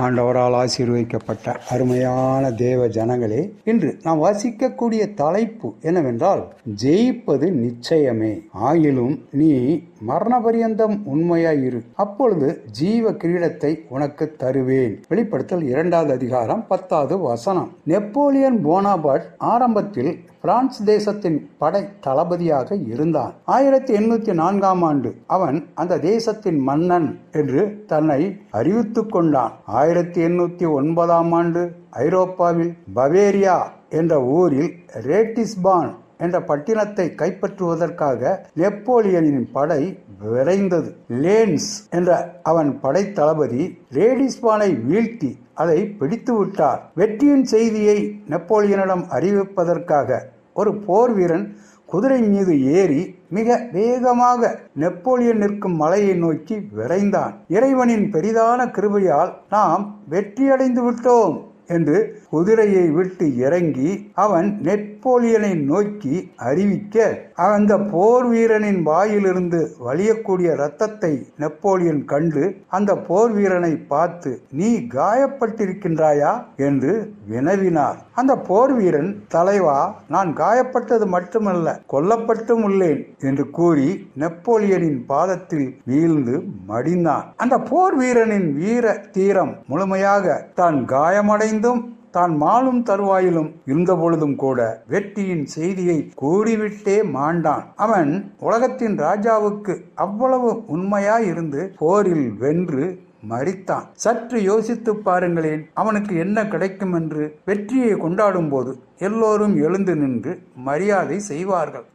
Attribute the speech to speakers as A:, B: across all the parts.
A: ஆண்டவரால் ஆசீர்வதிக்கப்பட்ட அருமையான தேவ ஜனங்களே, இன்று நாம் வாசிக்கக்கூடிய தலைப்பு என்னவென்றால், ஜெயிப்பது நிச்சயமே, ஆயிலும் நீ மரணபரியந்தம் உண்மையாயிரு, அப்பொழுது ஜீவ கிரீடத்தை உனக்கு தருவேன். வெளிப்படுத்தல் 2வது அதிகாரம் 10வது வசனம். நெப்போலியன் போனாபார்ட் ஆரம்பத்தில் பிரான்ஸ் தேசத்தின் படை தளபதியாக இருந்தான். 1804ஆம் ஆண்டு அவன் அந்த தேசத்தின் மன்னன் என்று தன்னை அறிவித்துக் கொண்டான். 1809ஆம் ஆண்டு ஐரோப்பாவில் பவேரியா என்ற ஊரில் ரேட்டிஸ்பான் என்ற பட்டினத்தை கைப்பற்றுவதற்காக நெப்போலியனின் படை விரைந்தது. லேன்ஸ் என்ற அவன் படை தளபதி ரேடிஸ்பானை வீழ்த்தி அதை பிடித்து விட்டார். வெற்றியின் செய்தியை நெப்போலியனிடம் அறிவிப்பதற்காக ஒரு போர் வீரன் குதிரை மீது ஏறி மிக வேகமாக நெப்போலியன் நிற்கும் மலையை நோக்கி விரைந்தான். இறைவனின் பெரிதான கிருபையால் நாம் வெற்றியடைந்து விட்டோம் என்று குதிரையை விட்டு இறங்கி அவன் நெப்போலியனை நோக்கி அறிவிக்க, அந்த போர் வீரனின் வாயிலிருந்து வழியக்கூடிய இரத்தத்தை நெப்போலியன் கண்டு அந்த போர் வீரனை பார்த்து, நீ காயப்பட்டிருக்கின்றாயா என்று வினவினார். அந்த போர் வீரன், தலைவா, நான் காயப்பட்டது மட்டுமல்ல, கொல்லப்பட்டும் உள்ளேன் என்று கூறி நெப்போலியனின் பாதத்தில் வீழ்ந்து மடிந்தான். அந்த போர் வீரனின் வீர தீரம் முழுமையாக தான் காயமடைந்தும் தான் மாளும் தருவாயிலும் இருந்த பொழுதும் கூட வெற்றியின் செய்தியை கூறிவிட்டே மாண்டான். அவன் உலகத்தின் ராஜாவுக்கு அவ்வளவு உண்மையாயிருந்து போரில் வென்று மரித்தான். சற்று யோசித்து பாருங்களேன், அவனுக்கு என்ன கிடைக்கும் என்று. வெற்றியை கொண்டாடும் போது எல்லோரும் எழுந்து நின்று மரியாதை செய்வார்கள்.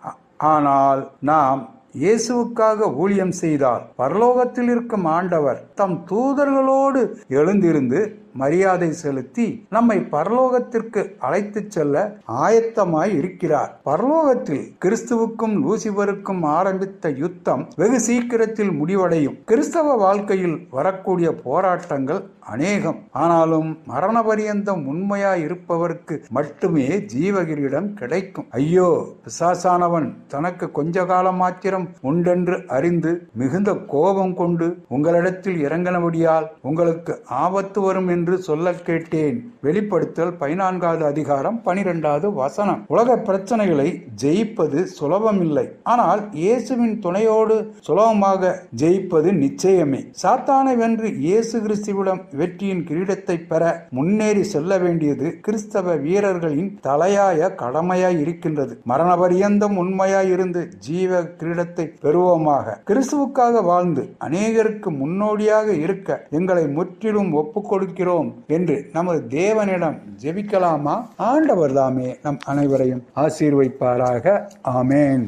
A: ஆனால் நாம் இயேசுவுக்காக ஊழியம் செய்தால் பரலோகத்தில் இருக்கும் ஆண்டவர் தம் தூதர்களோடு எழுந்திருந்து மரியாதை செலுத்தி நம்மை பரலோகத்திற்கு அழைத்து செல்ல ஆயத்தமாய் இருக்கிறார். பரலோகத்தில் கிறிஸ்துவுக்கும் லூசிபருக்கும் ஆரம்பித்த யுத்தம் வெகு சீக்கிரத்தில் முடிவடையும். கிறிஸ்தவ வாழ்க்கையில் வரக்கூடிய போராட்டங்கள் அநேகம். ஆனாலும் மரண பரியந்தம் உண்மையாய் இருப்பவருக்கு மட்டுமே ஜீவகிரீடம் கிடைக்கும். ஐயோ, பிசாசானவன் தனக்கு கொஞ்ச காலம் மாத்திரம் உண்டென்று அறிந்து மிகுந்த கோபம் கொண்டு உங்களிடத்தில் இறங்கினபடியால் உங்களுக்கு ஆபத்து வரும் என்று சொல்ல கேட்டேன். வெளிப்படுத்தல் 14வது அதிகாரம் 12வது வசனம். உலக பிரச்சனைகளை ஜெயிப்பது சுலபமில்லை. ஆனால் இயேசுவின் துணையோடு சுலபமாக ஜெயிப்பது நிச்சயமே. சாத்தானை வென்று இயேசு கிறிஸ்துவிடம் வெற்றியின் கிரீடத்தை பெற முன்னேறி செல்ல வேண்டியது கிறிஸ்தவ வீரர்களின் தலையாய கடமையாய் இருக்கின்றது. மரண பரியந்தம் உண்மையாய் இருந்து ஜீவ கிரீடத்தை பெறுவோமாக. கிறிஸ்துவுக்காக வாழ்ந்து அநேகருக்கு முன்னோடியாக இருக்க எங்களை முற்றிலும் ஒப்புக் கொடுக்கிறோம் என்று நமது தேவனிடம் ஜெபிக்கலாமா? ஆண்டவர் தாமே நம் அனைவரையும் ஆசீர்வதிப்பாராக. ஆமேன்.